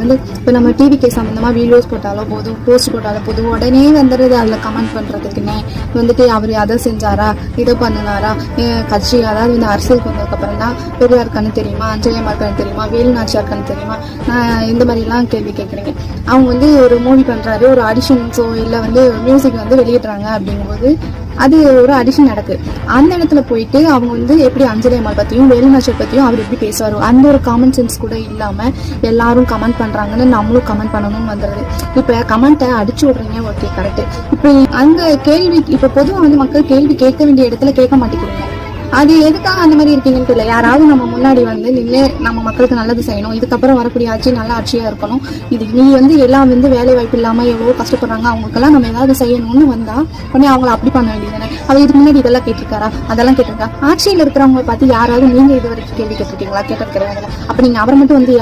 வந்து இப்போ நம்ம டிவிக்கு சம்மந்தமாக வீடியோஸ் போட்டாலோ போதும், போஸ்ட் போட்டாலோ போதும், உடனே வந்துடுது அதில் கமெண்ட் பண்ணுறதுக்குன்னு வந்துட்டு அவர் அதை செஞ்சாரா, இதை பண்ணினாரா, கட்சி அதாவது வந்து அரசியலுக்கு வந்ததுக்கப்புறம் தான் பெரியார் கண்ணு தெரியுமா, அஞ்சலியம்மாள் கண்ணு தெரியுமா, வேலுநாச்சியார் கண்ணு தெரியுமா, இந்த மாதிரிலாம் கேள்வி கேட்குறீங்க. அவங்க வந்து ஒரு மூவி பண்ணுறாரு, ஒரு ஆடிஷன் ஷோ இல்லை வந்து மியூசிக் வந்து வெளியிடுறாங்க அப்படிங்கும்போது அது ஒரு அடிஷன் நடக்குது. அந்த இடத்துல போயிட்டு அவங்க வந்து எப்படி அஞ்சலியம்மாள் பற்றியும் வேலுநாச்சியார் பற்றியும் அவர் எப்படி பேசுவார், அந்த ஒரு காமன் சென்ஸ் கூட இல்லாமல் எல்லாரும் கமெண்ட் பண்ணுறாங்கன்னு நம்மளும் கமெண்ட் பண்ணணும்னு வந்துடுது. இப்போ கமெண்ட்டை அடிச்சு விட்றீங்க, ஓகே கரெக்டு. இப்போ அங்கே கேள்வி, இப்போ பொதுவாக வந்து மக்கள் கேள்வி கேட்க வேண்டிய இடத்துல கேட்க மாட்டேங்கிறீங்க. அது எதுக்காக அந்த மாதிரி இருக்கீங்கன்னு தெரியல. யாராவது நம்ம முன்னாடி வந்து நின்று நம்ம மக்களுக்கு நல்லது செய்யணும், இதுக்கப்புறம் வரக்கூடிய ஆட்சி நல்ல ஆட்சியாக இருக்கணும், இது நீ வந்து எல்லாம் வந்து வேலை வாய்ப்பு இல்லாமல் எவ்வளோ கஷ்டப்படுறாங்க, அவங்களுக்கெல்லாம் நம்ம ஏதாவது செய்யணும்னு வந்தால் உடனே அவங்கள அப்படி பண்ண வேண்டியது தானே. அவர் இதுக்கு முன்னாடி இதெல்லாம் கேட்டிருக்காரா, அதெல்லாம் கேட்டிருக்கா? ஆட்சியில் இருக்கிறவங்க பார்த்து யாராவது நீங்கள் இது வரைக்கும் கேள்வி கேட்டிருக்கீங்களா? கேட்டிருக்கிறவங்க. அப்போ நீங்கள் அவரை மட்டும் வந்து